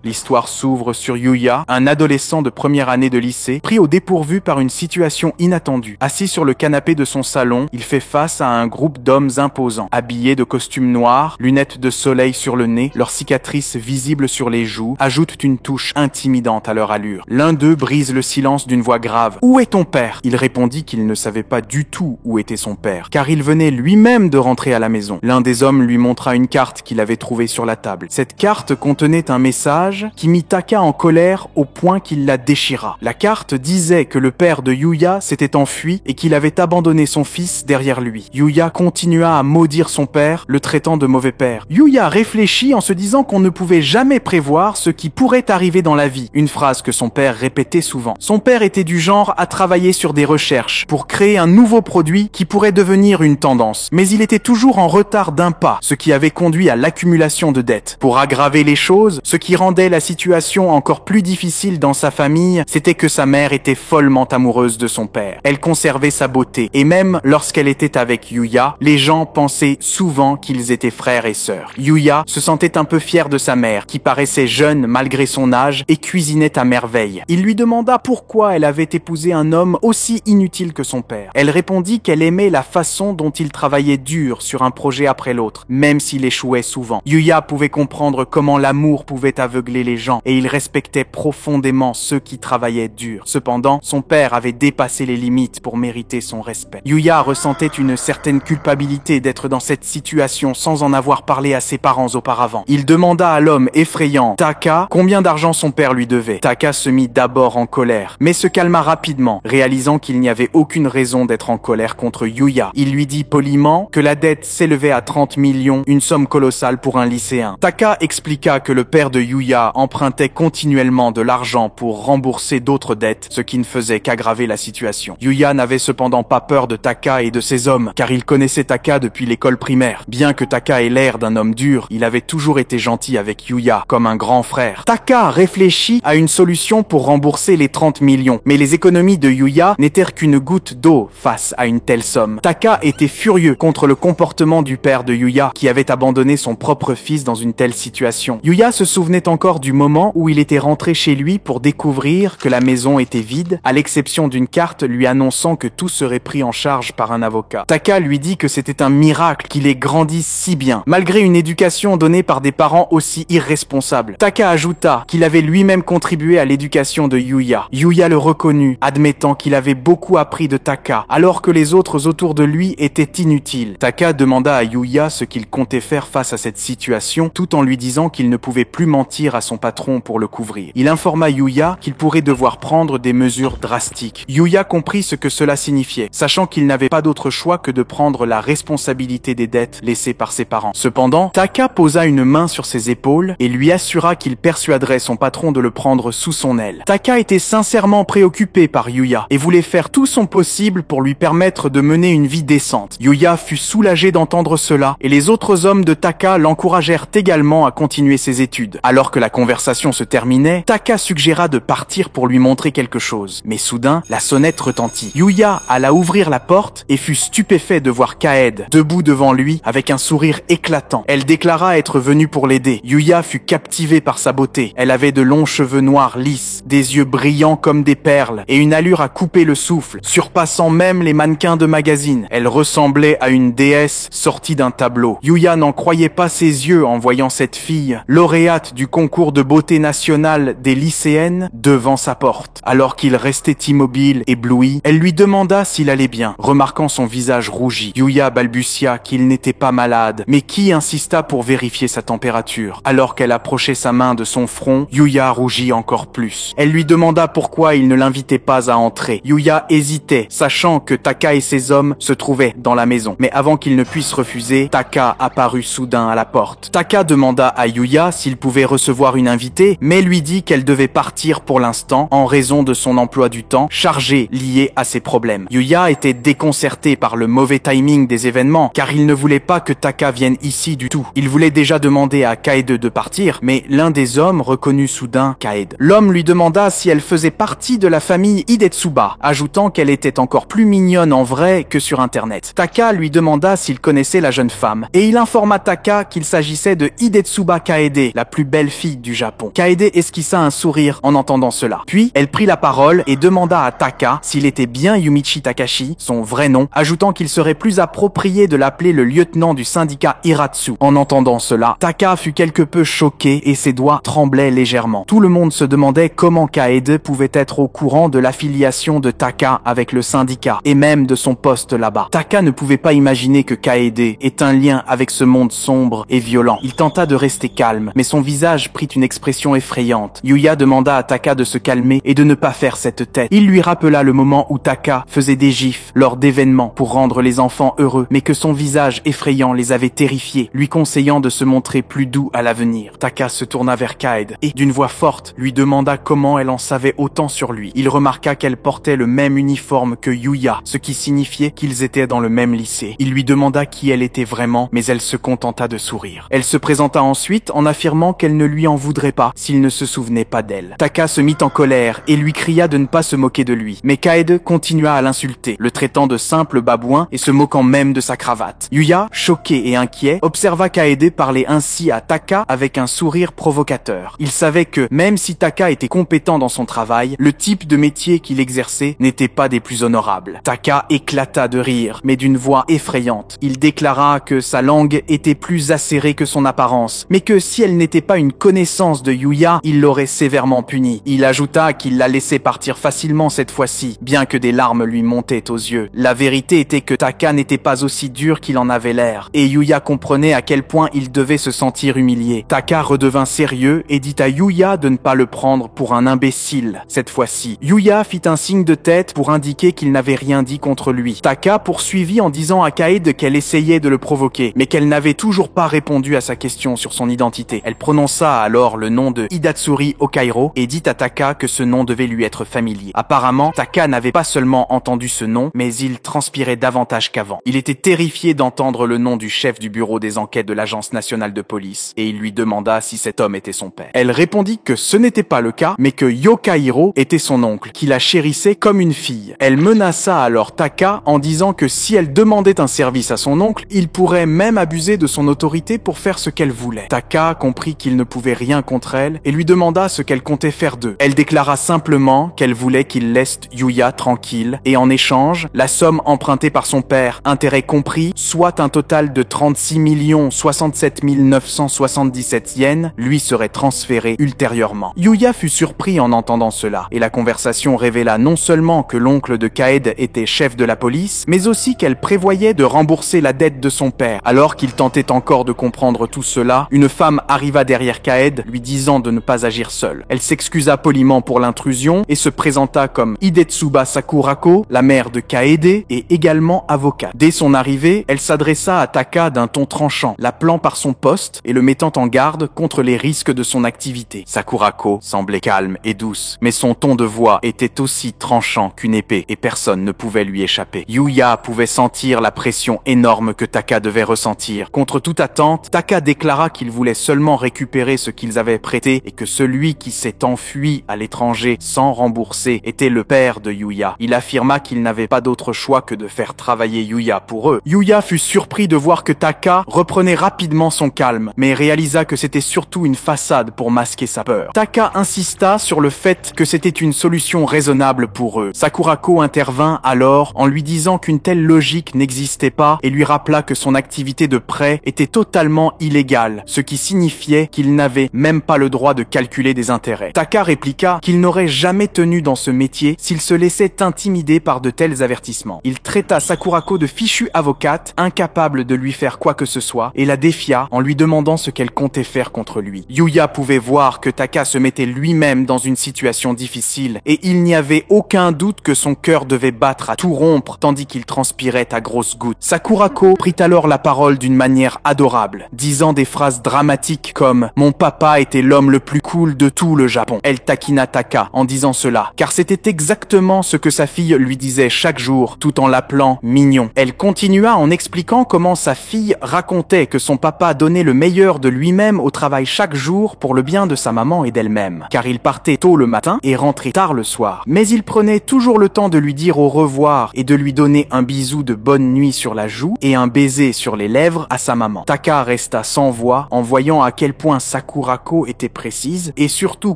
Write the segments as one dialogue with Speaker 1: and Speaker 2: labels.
Speaker 1: L'histoire s'ouvre sur Yuya, un adolescent de première année de lycée, pris au dépourvu par une situation inattendue. Assis sur le canapé de son salon, il fait face à un groupe d'hommes imposants, habillés de costumes noirs, lunettes de soleil sur le nez, leurs cicatrices visibles sur les joues ajoutent une touche intimidante à leur allure. L'un d'eux brise le silence d'une voix grave. « Où est ton père ?» Il répondit qu'il ne savait pas du tout où était son père, car il venait lui-même de rentrer à la maison. L'un des hommes lui montra une carte qu'il avait trouvée sur la table. Cette carte contenait un message qui mit Taka en colère au point qu'il la déchira. La carte disait que le père de Yuya s'était enfui et qu'il avait abandonné son fils derrière lui. Yuya continua à maudire son père, le traitant de mauvais père. Yuya réfléchit en se disant qu'on ne pouvait jamais prévoir ce qui pourrait arriver dans la vie, une phrase que son père répétait souvent. Son père était du genre à travailler sur des recherches pour créer un nouveau produit qui pourrait devenir une tendance. Mais il était toujours en retard d'un pas, ce qui avait conduit à l'accumulation de dettes. Pour aggraver les choses, ce qui rendait la situation encore plus difficile dans sa famille, c'était que sa mère était follement amoureuse de son père. Elle conservait sa beauté, et même lorsqu'elle était avec Yuya, les gens pensaient souvent qu'ils étaient frères et sœurs. Yuya se sentait un peu fier de sa mère, qui paraissait jeune malgré son âge et cuisinait à merveille. Il lui demanda pourquoi elle avait épousé un homme aussi inutile que son père. Elle répondit qu'elle aimait la façon dont il travaillait dur sur un projet après l'autre, même s'il échouait souvent. Yuya pouvait comprendre comment l'amour pouvait aveugler les gens, et il respectait profondément ceux qui travaillaient dur. Cependant, son père avait dépassé les limites pour mériter son respect. Yuya ressentait une certaine culpabilité d'être dans cette situation sans en avoir parlé à ses parents auparavant. Il demanda à l'homme effrayant, Taka, combien d'argent son père lui devait. Taka se mit d'abord en colère, mais se calma rapidement, réalisant qu'il n'y avait aucune raison d'être en colère contre Yuya. Il lui dit poliment que la dette s'élevait à 30 millions, une somme colossale pour un lycéen. Taka expliqua que le père de Yuya empruntait continuellement de l'argent pour rembourser d'autres dettes, ce qui ne faisait qu'aggraver la situation. Yuya n'avait cependant pas peur de Taka et de ses hommes, car il connaissait Taka depuis l'école primaire. Bien que Taka ait l'air d'un homme dur, il avait toujours été gentil avec Yuya, comme un grand frère. Taka réfléchit à une solution pour rembourser les 30 millions, mais les économies de Yuya n'étaient qu'une goutte d'eau face à une telle somme. Taka était furieux contre le comportement du père de Yuya, qui avait abandonné son propre fils dans une telle situation. Yuya se souvenait encore du moment où il était rentré chez lui pour découvrir que la maison était vide, à l'exception d'une carte lui annonçant que tout serait pris en charge par un avocat. Taka lui dit que c'était un miracle qu'il ait grandi si bien, malgré une éducation donnée par des parents aussi irresponsables. Taka ajouta qu'il avait lui-même contribué à l'éducation de Yuya. Yuya le reconnut, admettant qu'il avait beaucoup appris de Taka, alors que les autres autour de lui étaient inutiles. Taka demanda à Yuya ce qu'il comptait faire face à cette situation, tout en lui disant qu'il ne pouvait plus mentir à son patron pour le couvrir. Il informa Yuya qu'il pourrait devoir prendre des mesures drastiques. Yuya comprit ce que cela signifiait, sachant qu'il n'avait pas d'autre choix que de prendre la responsabilité des dettes laissées par ses parents. Cependant, Taka posa une main sur ses épaules et lui assura qu'il persuaderait son patron de le prendre sous son aile. Taka était sincèrement préoccupé par Yuya et voulait faire tout son possible pour lui permettre de mener une vie décente. Yuya fut soulagé d'entendre cela et les autres hommes de Taka l'encouragèrent également à continuer ses études. Alors que la conversation se terminait, Taka suggéra de partir pour lui montrer quelque chose. Mais soudain, la sonnette retentit. Yuya alla ouvrir la porte et fut stupéfait de voir Kaed debout devant lui avec un sourire éclatant. Elle déclara être venue pour l'aider. Yuya fut captivé par sa beauté. Elle avait de longs cheveux noirs lisses, des yeux brillants comme des perles et une allure à couper le souffle, surpassant même les mannequins de magazines. Elle ressemblait à une déesse sortie d'un tableau. Yuya n'en croyait pas ses yeux en voyant cette fille, lauréate du concours de beauté nationale des lycéennes, devant sa porte. Alors qu'il restait immobile, ébloui, elle lui demanda s'il allait bien, remarquant son visage rougi. Yuya balbutia qu'il n'était pas malade, mais Ki insista pour vérifier sa température. Alors qu'elle approchait sa main de son front, Yuya rougit encore plus. Elle lui demanda pourquoi il ne l'invitait pas à entrer. Yuya hésitait, sachant que Taka et ses hommes se trouvaient dans la maison. Mais avant qu'il ne puisse refuser, Taka apparut soudain à la porte. Taka demanda à Yuya s'il pouvait recevoir une invitée, mais lui dit qu'elle devait partir pour l'instant en raison de son emploi du temps chargé lié à ses problèmes. Yuya était déconcerté par le mauvais timing des événements, car il ne voulait pas que Taka vienne ici du tout. Il voulait déjà demander à Kaede de partir, mais l'un des hommes reconnut soudain Kaede. L'homme lui demanda si elle faisait partie de la famille Hidetsuba, ajoutant qu'elle était encore plus mignonne en vrai que sur internet. Taka lui demanda s'il connaissait la jeune femme, et il informa Taka qu'il s'agissait de Hidetsuba Kaede, la plus belle fille filles du Japon. Kaede esquissa un sourire en entendant cela. Puis, elle prit la parole et demanda à Taka s'il était bien Yumichi Takashi, son vrai nom, ajoutant qu'il serait plus approprié de l'appeler le lieutenant du syndicat Hiratsu. En entendant cela, Taka fut quelque peu choqué et ses doigts tremblaient légèrement. Tout le monde se demandait comment Kaede pouvait être au courant de l'affiliation de Taka avec le syndicat et même de son poste là-bas. Taka ne pouvait pas imaginer que Kaede ait un lien avec ce monde sombre et violent. Il tenta de rester calme, mais son visage prit une expression effrayante. Yuya demanda à Taka de se calmer et de ne pas faire cette tête. Il lui rappela le moment où Taka faisait des gifs lors d'événements pour rendre les enfants heureux, mais que son visage effrayant les avait terrifiés, lui conseillant de se montrer plus doux à l'avenir. Taka se tourna vers Kaede et, d'une voix forte, lui demanda comment elle en savait autant sur lui. Il remarqua qu'elle portait le même uniforme que Yuya, ce qui signifiait qu'ils étaient dans le même lycée. Il lui demanda qui elle était vraiment, mais elle se contenta de sourire. Elle se présenta ensuite en affirmant qu'elle ne lui en voudrait pas s'il ne se souvenait pas d'elle. Taka se mit en colère et lui cria de ne pas se moquer de lui, mais Kaede continua à l'insulter, le traitant de simple babouin et se moquant même de sa cravate. Yuya, choqué et inquiet, observa Kaede parler ainsi à Taka avec un sourire provocateur. Il savait que, même si Taka était compétent dans son travail, le type de métier qu'il exerçait n'était pas des plus honorables. Taka éclata de rire, mais d'une voix effrayante. Il déclara que sa langue était plus acérée que son apparence, mais que si elle n'était pas une connaissance de Yuya, il l'aurait sévèrement punie. Il ajouta qu'il la laissait partir facilement cette fois-ci, bien que des larmes lui montaient aux yeux. La vérité était que Taka n'était pas aussi dur qu'il en avait l'air, et Yuya comprenait à quel point il devait se sentir humilié. Taka redevint sérieux et dit à Yuya de ne pas le prendre pour un imbécile. Cette fois-ci, Yuya fit un signe de tête pour indiquer qu'il n'avait rien dit contre lui. Taka poursuivit en disant à Kaede qu'elle essayait de le provoquer, mais qu'elle n'avait toujours pas répondu à sa question sur son identité. Elle prononça alors le nom de Hidatsuri Okairo et dit à Taka que ce nom devait lui être familier. Apparemment, Taka n'avait pas seulement entendu ce nom, mais il transpirait davantage qu'avant. Il était terrifié d'entendre le nom du chef du bureau des enquêtes de l'Agence nationale de police, et il lui demanda si cet homme était son père. Elle répondit que ce n'était pas le cas, mais que Yokahiro était son oncle, qui la chérissait comme une fille. Elle menaça alors Taka en disant que si elle demandait un service à son oncle, il pourrait même abuser de son autorité pour faire ce qu'elle voulait. Taka comprit qu'il ne pouvait rien contre elle et lui demanda ce qu'elle comptait faire d'eux. Elle déclara simplement qu'elle voulait qu'il laisse Yuya tranquille et en échange, la somme empruntée par son père, intérêt compris, soit un total de 36 067 977 yens, lui serait transféré ultérieurement. Yuya fut surpris en entendant cela et la conversation révéla non seulement que l'oncle de Kaede était chef de la police, mais aussi qu'elle prévoyait de rembourser la dette de son père. Alors qu'il tentait encore de comprendre tout cela, une femme arriva derrière Kaede, lui disant de ne pas agir seule. Elle s'excusa poliment pour l'intrusion et se présenta comme Hidetsuba Sakurako, la mère de Kaede et également avocate. Dès son arrivée, elle s'adressa à Taka d'un ton tranchant, l'appelant par son poste et le mettant en garde contre les risques de son activité. Sakurako semblait calme et douce, mais son ton de voix était aussi tranchant qu'une épée et personne ne pouvait lui échapper. Yuya pouvait sentir la pression énorme que Taka devait ressentir. Contre toute attente, Taka déclara qu'il voulait seulement récupérer ce qu'ils avaient prêté et que celui qui s'est enfui à l'étranger sans rembourser était le père de Yuya. Il affirma qu'il n'avait pas d'autre choix que de faire travailler Yuya pour eux. Yuya fut surpris de voir que Taka reprenait rapidement son calme, mais réalisa que c'était surtout une façade pour masquer sa peur. Taka insista sur le fait que c'était une solution raisonnable pour eux. Sakurako intervint alors en lui disant qu'une telle logique n'existait pas et lui rappela que son activité de prêt était totalement illégale, ce qui signifiait qu'il n'avait même pas le droit de calculer des intérêts. Taka répliqua qu'il n'aurait jamais tenu dans ce métier s'il se laissait intimider par de tels avertissements. Il traita Sakurako de fichue avocate, incapable de lui faire quoi que ce soit, et la défia en lui demandant ce qu'elle comptait faire contre lui. Yuya pouvait voir que Taka se mettait lui-même dans une situation difficile, et il n'y avait aucun doute que son cœur devait battre à tout rompre tandis qu'il transpirait à grosses gouttes. Sakurako prit alors la parole d'une manière adorable, disant des phrases dramatiques comme « Mon papa était l'homme le plus cool de tout le Japon ». Elle taquina Taka en disant cela, car c'était exactement ce que sa fille lui disait chaque jour, tout en l'appelant mignon. Elle continua en expliquant comment sa fille racontait que son papa donnait le meilleur de lui-même au travail chaque jour pour le bien de sa maman et d'elle-même, car il partait tôt le matin et rentrait tard le soir. Mais il prenait toujours le temps de lui dire au revoir et de lui donner un bisou de bonne nuit sur la joue et un baiser sur les lèvres à sa maman. Taka resta sans voix en voyant à quel point Sakurako Sakurako était précise et surtout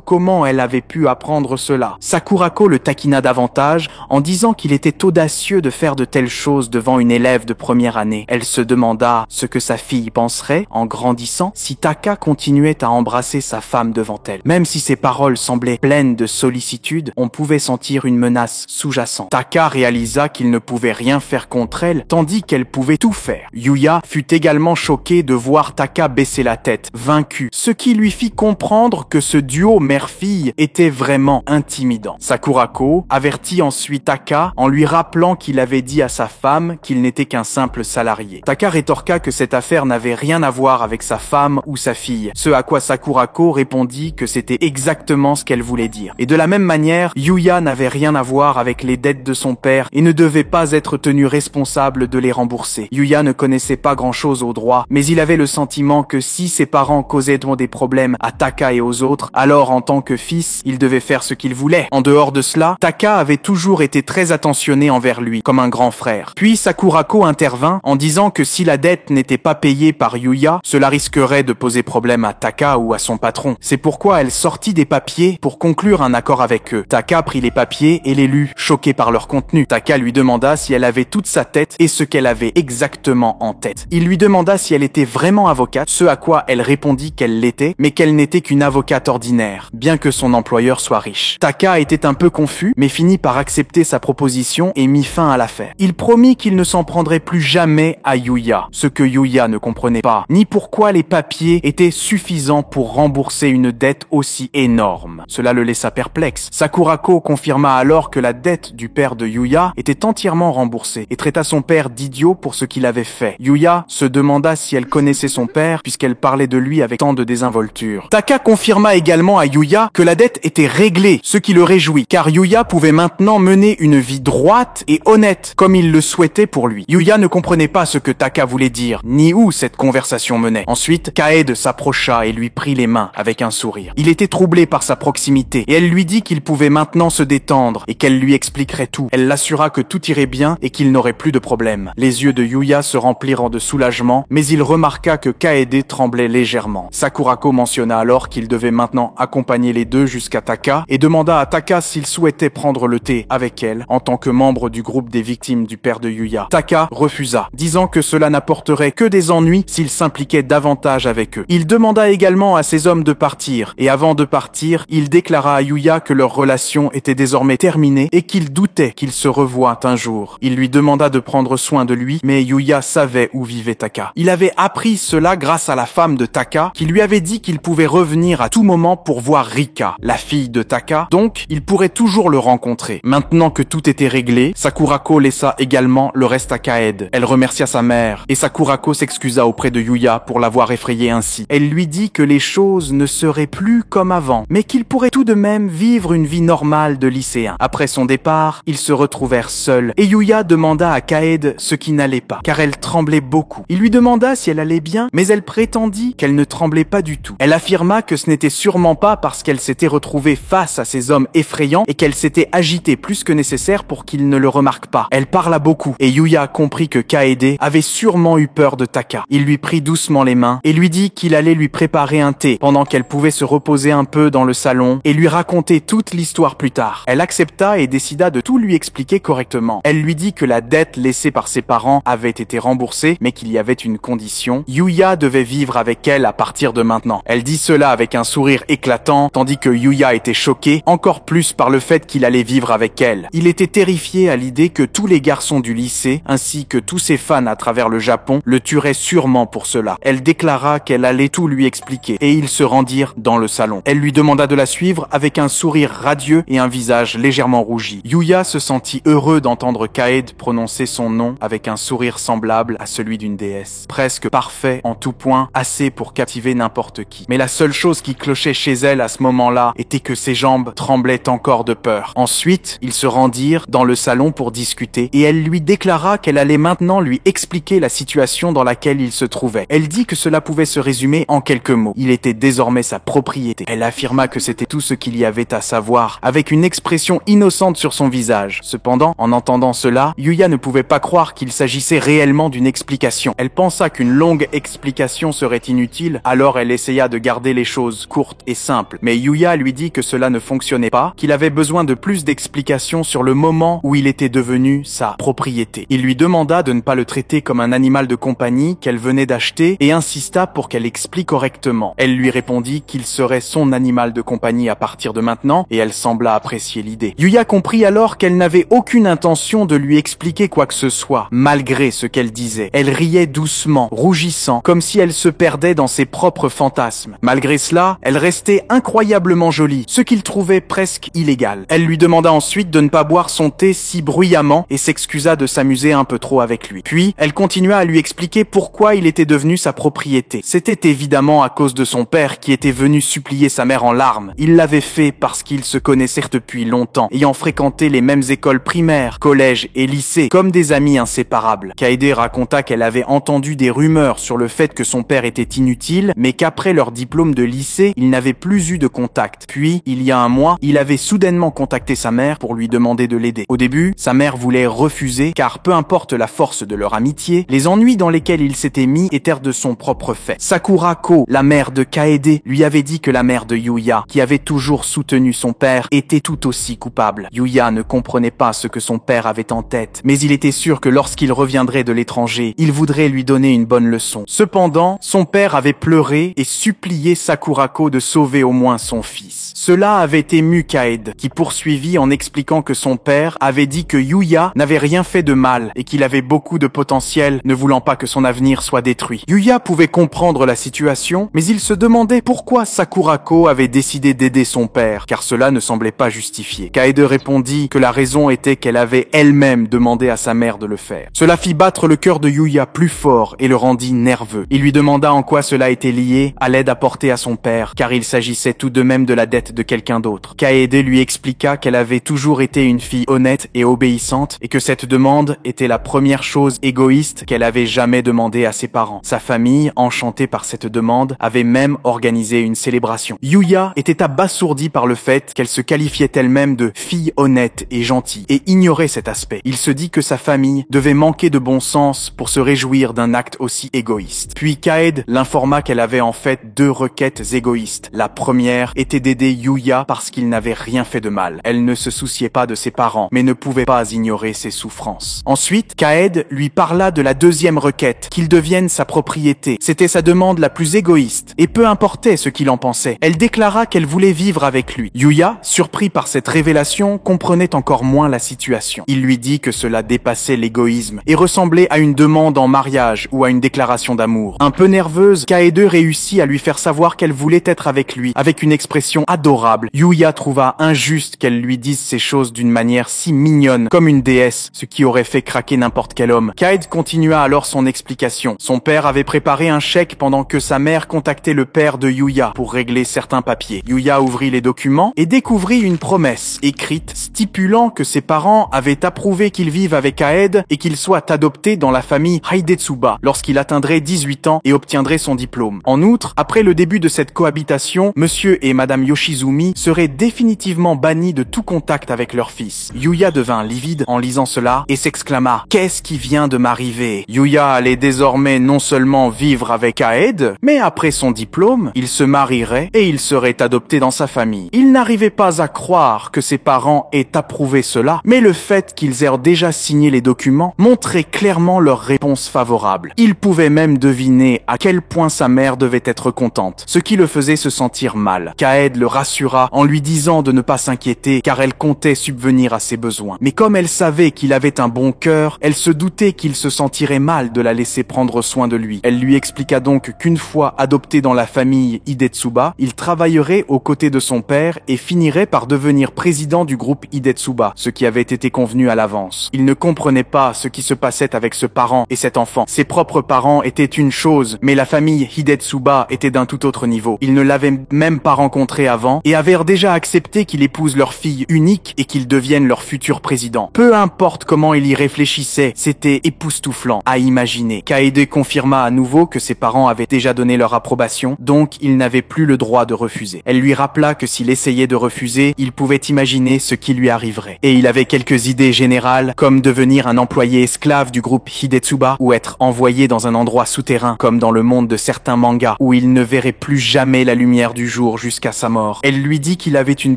Speaker 1: comment elle avait pu apprendre cela. Sakurako le taquina davantage en disant qu'il était audacieux de faire de telles choses devant une élève de première année. Elle se demanda ce que sa fille penserait, en grandissant, si Taka continuait à embrasser sa femme devant elle. Même si ses paroles semblaient pleines de sollicitude, on pouvait sentir une menace sous-jacente. Taka réalisa qu'il ne pouvait rien faire contre elle, tandis qu'elle pouvait tout faire. Yuya fut également choquée de voir Taka baisser la tête, vaincu, ce qui lui fit comprendre que ce duo mère-fille était vraiment intimidant. Sakurako avertit ensuite Taka en lui rappelant qu'il avait dit à sa femme qu'il n'était qu'un simple salarié. Taka rétorqua que cette affaire n'avait rien à voir avec sa femme ou sa fille, ce à quoi Sakurako répondit que c'était exactement ce qu'elle voulait dire. Et de la même manière, Yuya n'avait rien à voir avec les dettes de son père et ne devait pas être tenu responsable de les rembourser. Yuya ne connaissait pas grand-chose au droit, mais il avait le sentiment que si ses parents causaient des problèmes à Taka et aux autres, alors en tant que fils, il devait faire ce qu'il voulait. En dehors de cela, Taka avait toujours été très attentionné envers lui, comme un grand frère. Puis Sakurako intervint en disant que si la dette n'était pas payée par Yuya, cela risquerait de poser problème à Taka ou à son patron. C'est pourquoi elle sortit des papiers pour conclure un accord avec eux. Taka prit les papiers et les lut, choqué par leur contenu. Taka lui demanda si elle avait toute sa tête et ce qu'elle avait exactement en tête. Il lui demanda si elle était vraiment avocate, ce à quoi elle répondit qu'elle l'était, mais qu'elle n'était qu'une avocate ordinaire, bien que son employeur soit riche. Taka était un peu confus, mais finit par accepter sa proposition et mit fin à l'affaire. Il promit qu'il ne s'en prendrait plus jamais à Yuya, ce que Yuya ne comprenait pas, ni pourquoi les papiers étaient suffisants pour rembourser une dette aussi énorme. Cela le laissa perplexe. Sakurako confirma alors que la dette du père de Yuya était entièrement remboursée et traita son père d'idiot pour ce qu'il avait fait. Yuya se demanda si elle connaissait son père puisqu'elle parlait de lui avec tant de désinvolture. Taka confirma également à Yuya que la dette était réglée, ce qui le réjouit, car Yuya pouvait maintenant mener une vie droite et honnête, comme il le souhaitait pour lui. Yuya ne comprenait pas ce que Taka voulait dire, ni où cette conversation menait. Ensuite, Kaede s'approcha et lui prit les mains avec un sourire. Il était troublé par sa proximité, et elle lui dit qu'il pouvait maintenant se détendre et qu'elle lui expliquerait tout. Elle l'assura que tout irait bien et qu'il n'aurait plus de problème. Les yeux de Yuya se remplirent de soulagement, mais il remarqua que Kaede tremblait légèrement. Sakurako mentionna alors qu'il devait maintenant accompagner les deux jusqu'à Taka et demanda à Taka s'il souhaitait prendre le thé avec elle en tant que membre du groupe des victimes du père de Yuya. Taka refusa, disant que cela n'apporterait que des ennuis s'il s'impliquait davantage avec eux. Il demanda également à ses hommes de partir, et avant de partir, il déclara à Yuya que leur relation était désormais terminée et qu'il doutait qu'ils se revoient un jour. Il lui demanda de prendre soin de lui, mais Yuya savait où vivait Taka. Il avait appris cela grâce à la femme de Taka, qui lui avait dit qu'il pouvait revenir à tout moment pour voir Rika, la fille de Taka, donc il pourrait toujours le rencontrer. Maintenant que tout était réglé, Sakurako laissa également le reste à Kaede. Elle remercia sa mère, et Sakurako s'excusa auprès de Yuya pour l'avoir effrayé ainsi. Elle lui dit que les choses ne seraient plus comme avant, mais qu'il pourrait tout de même vivre une vie normale de lycéen. Après son départ, ils se retrouvèrent seuls, et Yuya demanda à Kaede ce qui n'allait pas, car elle tremblait beaucoup. Il lui demanda si elle allait bien, mais elle prétendit qu'elle ne tremblait pas du tout. Elle affirma que ce n'était sûrement pas parce qu'elle s'était retrouvée face à ces hommes effrayants et qu'elle s'était agitée plus que nécessaire pour qu'ils ne le remarquent pas. Elle parla beaucoup, et Yuya comprit que Kaede avait sûrement eu peur de Taka. Il lui prit doucement les mains et lui dit qu'il allait lui préparer un thé pendant qu'elle pouvait se reposer un peu dans le salon et lui raconter toute l'histoire plus tard. Elle accepta et décida de tout lui expliquer correctement. Elle lui dit que la dette laissée par ses parents avait été remboursée, mais qu'il y avait une condition. Yuya devait vivre avec elle à partir de maintenant. Elle dit cela avec un sourire éclatant, tandis que Yuya était choqué, encore plus par le fait qu'il allait vivre avec elle. Il était terrifié à l'idée que tous les garçons du lycée, ainsi que tous ses fans à travers le Japon, le tueraient sûrement pour cela. Elle déclara qu'elle allait tout lui expliquer, et ils se rendirent dans le salon. Elle lui demanda de la suivre avec un sourire radieux et un visage légèrement rougi. Yuya se sentit heureux d'entendre Kaede prononcer son nom avec un sourire semblable à celui d'une déesse. Presque parfait en tout point, assez pour captiver n'importe qui. Mais la seule chose qui clochait chez elle à ce moment-là était que ses jambes tremblaient encore de peur. Ensuite, ils se rendirent dans le salon pour discuter, et elle lui déclara qu'elle allait maintenant lui expliquer la situation dans laquelle il se trouvait. Elle dit que cela pouvait se résumer en quelques mots. Il était désormais sa propriété. Elle affirma que c'était tout ce qu'il y avait à savoir, avec une expression innocente sur son visage. Cependant, en entendant cela, Yuya ne pouvait pas croire qu'il s'agissait réellement d'une explication. Elle pensa qu'une longue explication serait inutile, alors elle essaya essaya de garder les choses courtes et simples. Mais Yuya lui dit que cela ne fonctionnait pas, qu'il avait besoin de plus d'explications sur le moment où il était devenu sa propriété. Il lui demanda de ne pas le traiter comme un animal de compagnie qu'elle venait d'acheter et insista pour qu'elle explique correctement. Elle lui répondit qu'il serait son animal de compagnie à partir de maintenant et elle sembla apprécier l'idée. Yuya comprit alors qu'elle n'avait aucune intention de lui expliquer quoi que ce soit, malgré ce qu'elle disait. Elle riait doucement, rougissant, comme si elle se perdait dans ses propres fantasmes. Malgré cela, elle restait incroyablement jolie, ce qu'il trouvait presque illégal. Elle lui demanda ensuite de ne pas boire son thé si bruyamment et s'excusa de s'amuser un peu trop avec lui. Puis, elle continua à lui expliquer pourquoi il était devenu sa propriété. C'était évidemment à cause de son père qui était venu supplier sa mère en larmes. Il l'avait fait parce qu'ils se connaissaient depuis longtemps, ayant fréquenté les mêmes écoles primaires, collèges et lycées, comme des amis inséparables. Kaede raconta qu'elle avait entendu des rumeurs sur le fait que son père était inutile, mais qu'après leur diplôme de lycée, il n'avait plus eu de contact. Puis, il y a un mois, il avait soudainement contacté sa mère pour lui demander de l'aider. Au début, sa mère voulait refuser, car peu importe la force de leur amitié, les ennuis dans lesquels il s'était mis étaient de son propre fait. Sakurako, la mère de Kaede, lui avait dit que la mère de Yuya, qui avait toujours soutenu son père, était tout aussi coupable. Yuya ne comprenait pas ce que son père avait en tête, mais il était sûr que lorsqu'il reviendrait de l'étranger, il voudrait lui donner une bonne leçon. Cependant, son père avait pleuré et supplié Sakurako de sauver au moins son fils. Cela avait ému Kaede, qui poursuivit en expliquant que son père avait dit que Yuya n'avait rien fait de mal et qu'il avait beaucoup de potentiel, ne voulant pas que son avenir soit détruit. Yuya pouvait comprendre la situation, mais il se demandait pourquoi Sakurako avait décidé d'aider son père, car cela ne semblait pas justifié. Kaede répondit que la raison était qu'elle avait elle-même demandé à sa mère de le faire. Cela fit battre le cœur de Yuya plus fort et le rendit nerveux. Il lui demanda en quoi cela était lié à l'aide apportée à son père, car il s'agissait tout de même de la dette de quelqu'un d'autre. Kaede lui expliqua qu'elle avait toujours été une fille honnête et obéissante et que cette demande était la première chose égoïste qu'elle avait jamais demandé à ses parents. Sa famille, enchantée par cette demande, avait même organisé une célébration. Yuya était abasourdi par le fait qu'elle se qualifiait elle-même de fille honnête et gentille et ignorait cet aspect. Il se dit que sa famille devait manquer de bon sens pour se réjouir d'un acte aussi égoïste. Puis Kaede l'informa qu'elle avait en fait deux requêtes égoïstes. La première était d'aider Yuya parce qu'il n'avait rien fait de mal. Elle ne se souciait pas de ses parents, mais ne pouvait pas ignorer ses souffrances. Ensuite, Kaede lui parla de la deuxième requête, qu'il devienne sa propriété. C'était sa demande la plus égoïste, et peu importait ce qu'il en pensait. Elle déclara qu'elle voulait vivre avec lui. Yuya, surpris par cette révélation, comprenait encore moins la situation. Il lui dit que cela dépassait l'égoïsme et ressemblait à une demande en mariage ou à une déclaration d'amour. Un peu nerveuse, Kaede réussit à lui faire savoir qu'elle voulait être avec lui, avec une expression adorable. Yuya trouva injuste qu'elle lui dise ces choses d'une manière si mignonne, comme une déesse, ce qui aurait fait craquer n'importe quel homme. Kaede continua alors son explication. Son père avait préparé un chèque pendant que sa mère contactait le père de Yuya pour régler certains papiers. Yuya ouvrit les documents et découvrit une promesse écrite stipulant que ses parents avaient approuvé qu'il vive avec Kaede et qu'il soit adopté dans la famille Hidetsuba lorsqu'il atteindrait 18 ans et obtiendrait son diplôme. En outre, après le début de cette cohabitation, monsieur et madame Yoshizumi seraient définitivement bannis de tout contact avec leur fils. Yuya devint livide en lisant cela et s'exclama « Qu'est-ce qui vient de m'arriver ?» Yuya allait désormais non seulement vivre avec Kaede, mais après son diplôme, il se marierait et il serait adopté dans sa famille. Il n'arrivait pas à croire que ses parents aient approuvé cela, mais le fait qu'ils aient déjà signé les documents montrait clairement leur réponse favorable. Il pouvait même deviner à quel point sa mère devait être contente, ce qui le faisait se sentir mal. Kaede le rassura en lui disant de ne pas s'inquiéter car elle comptait subvenir à ses besoins. Mais comme elle savait qu'il avait un bon cœur, elle se doutait qu'il se sentirait mal de la laisser prendre soin de lui. Elle lui expliqua donc qu'une fois adopté dans la famille Hidetsuba, il travaillerait aux côtés de son père et finirait par devenir président du groupe Hidetsuba, ce qui avait été convenu à l'avance. Il ne comprenait pas ce qui se passait avec ce parent et cet enfant. Ses propres parents étaient une chose, mais la famille Hidetsuba était d'un tout autre niveau. Il ne l'avait même pas rencontré avant et avait déjà accepté qu'il épouse leur fille unique et qu'il devienne leur futur président. Peu importe comment il y réfléchissait, c'était époustouflant à imaginer. Kaede confirma à nouveau que ses parents avaient déjà donné leur approbation, donc il n'avait plus le droit de refuser. Elle lui rappela que s'il essayait de refuser, il pouvait imaginer ce qui lui arriverait. Et il avait quelques idées générales, comme devenir un employé esclave du groupe Hidetsuba ou être envoyé dans un endroit souterrain, comme dans le monde de certains mangas, où il ne verrait plus jamais la lumière du jour jusqu'à sa mort. Elle lui dit qu'il avait une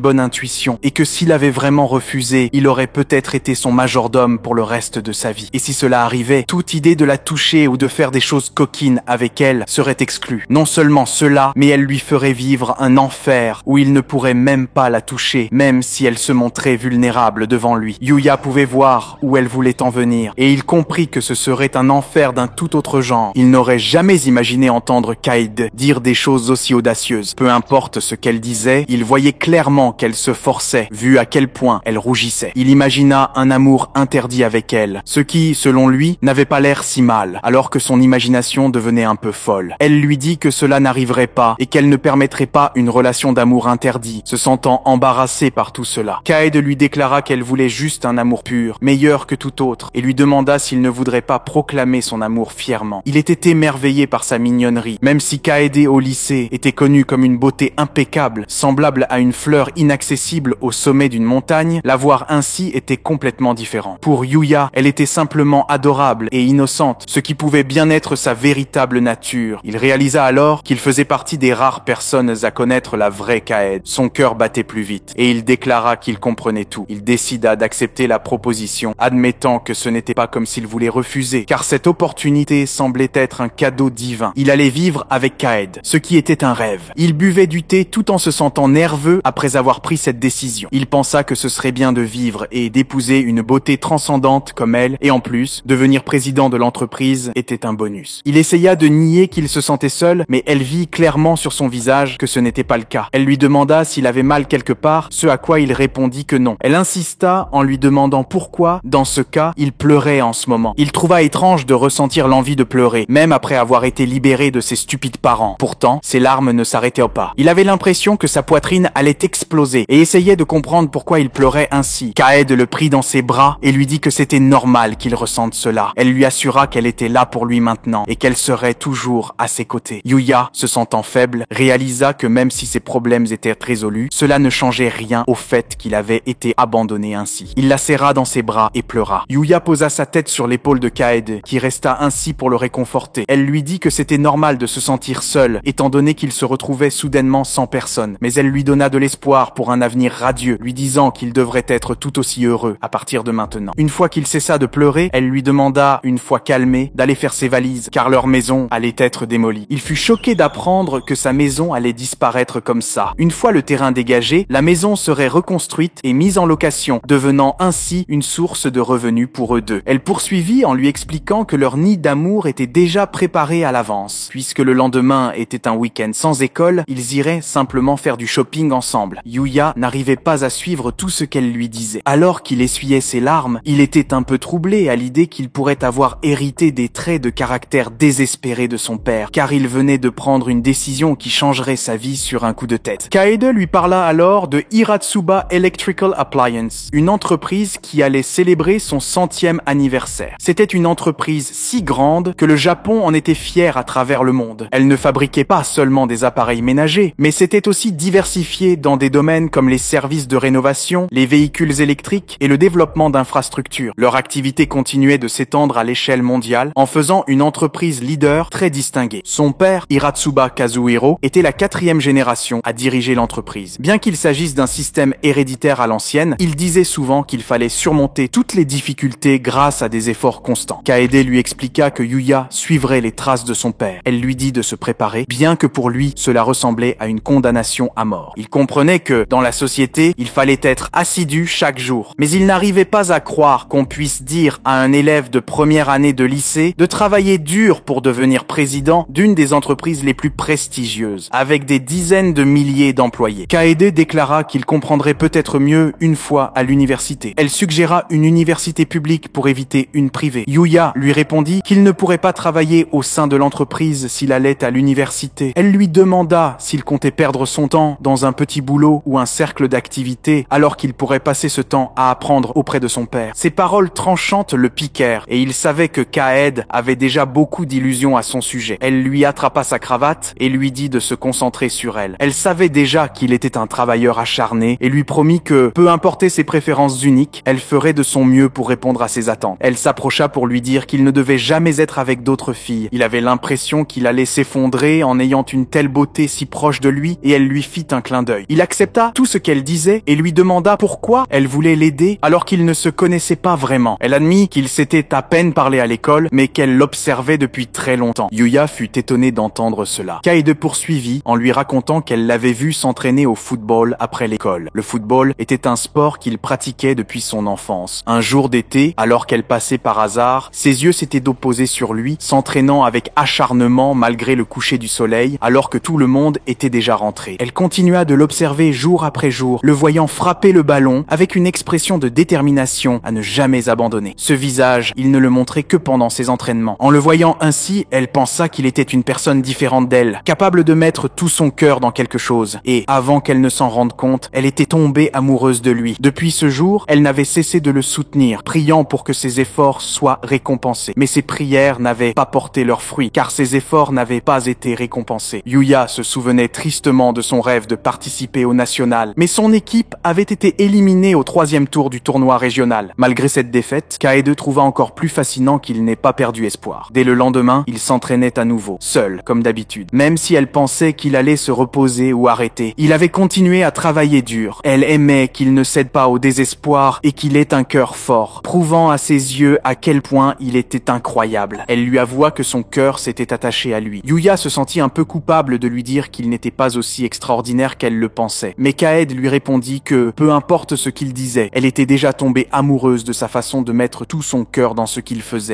Speaker 1: bonne intuition et que s'il avait vraiment refusé, il aurait peut-être été son majordome pour le reste de sa vie. Et si cela arrivait, toute idée de la toucher ou de faire des choses coquines avec elle serait exclue. Non seulement cela, mais elle lui ferait vivre un enfer où il ne pourrait même pas la toucher, même si elle se montrait vulnérable devant lui. Yuya pouvait voir où elle voulait en venir, et il comprit que ce serait un enfer d'un tout autre genre. Il n'aurait jamais imaginé entendre Kaede dire des choses aussi audacieuses. Peu importe ce qu'elle disait, il voyait clairement qu'elle se forçait, vu à quel point elle rougissait. Il imagina un amour interdit avec elle, ce qui, selon lui, n'avait pas l'air si mal, alors que son imagination devenait un peu folle. Elle lui dit que cela n'arriverait pas et qu'elle ne permettrait pas une relation d'amour interdit, se sentant embarrassée par tout cela. Kaede lui déclara qu'elle voulait juste un amour pur, meilleur que tout autre, et lui demanda s'il ne voudrait pas proclamer son amour fièrement. Il était émerveillé par sa mignonnerie, même si Kaede au lycée était connue comme une beauté impeccable, semblable à une fleur inaccessible au sommet d'une montagne, la voir ainsi était complètement différent. Pour Yuya, elle était simplement adorable et innocente, ce qui pouvait bien être sa véritable nature. Il réalisa alors qu'il faisait partie des rares personnes à connaître la vraie Kaede. Son cœur battait plus vite, et il déclara qu'il comprenait tout. Il décida d'accepter la proposition, admettant que ce n'était pas comme s'il voulait refuser, car cette opportunité semblait être un cadeau divin. Il allait vivre avec Kaede, ce qui était un rêve. Il buvait du thé tout en se sentant nerveux après avoir pris cette décision. Il pensa que ce serait bien de vivre et d'épouser une beauté transcendante comme elle, et en plus, devenir président de l'entreprise était un bonus. Il essaya de nier qu'il se sentait seul, mais elle vit clairement sur son visage que ce n'était pas le cas. Elle lui demanda s'il avait mal quelque part, ce à quoi il répondit que non. Elle insista en lui demandant pourquoi, dans ce cas, il pleurait en ce moment. Il trouva étrange de ressentir l'envie de pleurer, même après avoir été libéré de ses stupides parents. Pourtant, ses larmes ne s'arrêtaient pas. Il avait l'impression que sa poitrine allait exploser et essayait de comprendre pourquoi il pleurait ainsi. Kaede le prit dans ses bras et lui dit que c'était normal qu'il ressente cela. Elle lui assura qu'elle était là pour lui maintenant et qu'elle serait toujours à ses côtés. Yuya, se sentant faible, réalisa que même si ses problèmes étaient résolus, cela ne changeait rien au fait qu'il avait été abandonné ainsi. Il la serra dans ses bras et pleura. Yuya posa sa tête sur l'épaule de Kaede, qui resta ainsi pour le réconforter. Elle lui dit que c'était normal de se sentir seul, étant donné qu'il se retrouvait soudainement sans personne. Mais elle lui donna de l'espoir pour un avenir radieux, lui disant qu'il devrait être tout aussi heureux à partir de maintenant. Une fois qu'il cessa de pleurer, elle lui demanda, une fois calmé, d'aller faire ses valises, car leur maison allait être démolie. Il fut choqué d'apprendre que sa maison allait disparaître comme ça. Une fois le terrain dégagé, la maison serait reconstruite et mise en location, devenant ainsi une source de revenus pour eux deux. Elle poursuivit en lui expliquant que leur nid d'amour était déjà préparé à l'avance. Puisque le lendemain était un week-end sans école, ils iraient simplement faire du shopping ensemble. Yuya n'arrivait pas à suivre tout ce qu'elle lui disait. Alors qu'il essuyait ses larmes, il était un peu troublé à l'idée qu'il pourrait avoir hérité des traits de caractère désespérés de son père, car il venait de prendre une décision qui changerait sa vie sur un coup de tête. Kaede lui parla alors de Hiratsuba Electrical Appliance, une entreprise qui allait célébrer son 100e anniversaire. C'était une entreprise si grande que le Japon en était fier à travers le monde. Elle ne fabriquait pas seulement des appareils ménagers, mais s'était aussi diversifiée dans des domaines comme les services de rénovation, les véhicules électriques et le développement d'infrastructures. Leur activité continuait de s'étendre à l'échelle mondiale en faisant une entreprise leader très distinguée. Son père, Hiratsuba Kazuhiro, était la 4e génération à diriger l'entreprise. Bien qu'il s'agisse d'un système héréditaire à l'ancienne, il disait souvent qu'il fallait surmonter toutes les difficultés grâce à des efforts constants. Kaede lui expliqua que Yuya suivrait les traces de son père. Elle lui dit de se préparer, bien que pour lui, cela ressemblait à une condamnation à mort. Il comprenait que, dans la société, il fallait être assidu chaque jour. Mais il n'arrivait pas à croire qu'on puisse dire à un élève de première année de lycée de travailler dur pour devenir président d'une des entreprises les plus prestigieuses, avec des dizaines de milliers d'employés. Kaede déclara qu'il comprendrait peut-être mieux une fois à l'université. Elle suggéra une université publique pour éviter une privée. Yuya lui répondit qu'il ne pourrait pas travailler au sein de l'entreprise s'il allait à l'université. Elle lui demanda s'il comptait perdre son temps dans un petit boulot ou un cercle d'activités alors qu'il pourrait passer ce temps à apprendre auprès de son père. Ces paroles tranchantes le piquèrent et il savait que Kaede avait déjà beaucoup d'illusions à son sujet. Elle lui attrapa sa cravate et lui dit de se concentrer sur elle. Elle savait déjà qu'il était un travailleur acharné et lui promit que, peu importe ses préférences uniques, elle ferait de son mieux pour répondre à ses attentes. Elle s'approcha pour lui dire qu'il ne devait jamais être avec d'autres filles. Il avait l'impression qu'il allait s'effondrer effondré en ayant une telle beauté si proche de lui et elle lui fit un clin d'œil. Il accepta tout ce qu'elle disait et lui demanda pourquoi elle voulait l'aider alors qu'ils ne se connaissaient pas vraiment. Elle admit qu'ils s'étaient à peine parlé à l'école mais qu'elle l'observait depuis très longtemps. Yuya fut étonnée d'entendre cela. Kaede poursuivit en lui racontant qu'elle l'avait vu s'entraîner au football après l'école. Le football était un sport qu'il pratiquait depuis son enfance. Un jour d'été, alors qu'elle passait par hasard, ses yeux s'étaient opposés sur lui, s'entraînant avec acharnement malgré le coucher du soleil, alors que tout le monde était déjà rentré. Elle continua de l'observer jour après jour, le voyant frapper le ballon avec une expression de détermination à ne jamais abandonner. Ce visage, il ne le montrait que pendant ses entraînements. En le voyant ainsi, elle pensa qu'il était une personne différente d'elle, capable de mettre tout son cœur dans quelque chose. Et, avant qu'elle ne s'en rende compte, elle était tombée amoureuse de lui. Depuis ce jour, elle n'avait cessé de le soutenir, priant pour que ses efforts soient récompensés. Mais ses prières n'avaient pas porté leurs fruits, car ses efforts n'avaient pas été récompensés. Yuya se souvenait tristement de son rêve de participer au national, mais son équipe avait été éliminée au 3e tour du tournoi régional. Malgré cette défaite, Kaede trouva encore plus fascinant qu'il n'ait pas perdu espoir. Dès le lendemain, il s'entraînait à nouveau, seul, comme d'habitude. Même si elle pensait qu'il allait se reposer ou arrêter, il avait continué à travailler dur. Elle aimait qu'il ne cède pas au désespoir et qu'il ait un cœur fort, prouvant à ses yeux à quel point il était incroyable. Elle lui avoua que son cœur s'était attaché à lui. Yuya se sentit un peu coupable de lui dire qu'il n'était pas aussi extraordinaire qu'elle le pensait. Mais Kaede lui répondit que, peu importe ce qu'il disait, elle était déjà tombée amoureuse de sa façon de mettre tout son cœur dans ce qu'il faisait.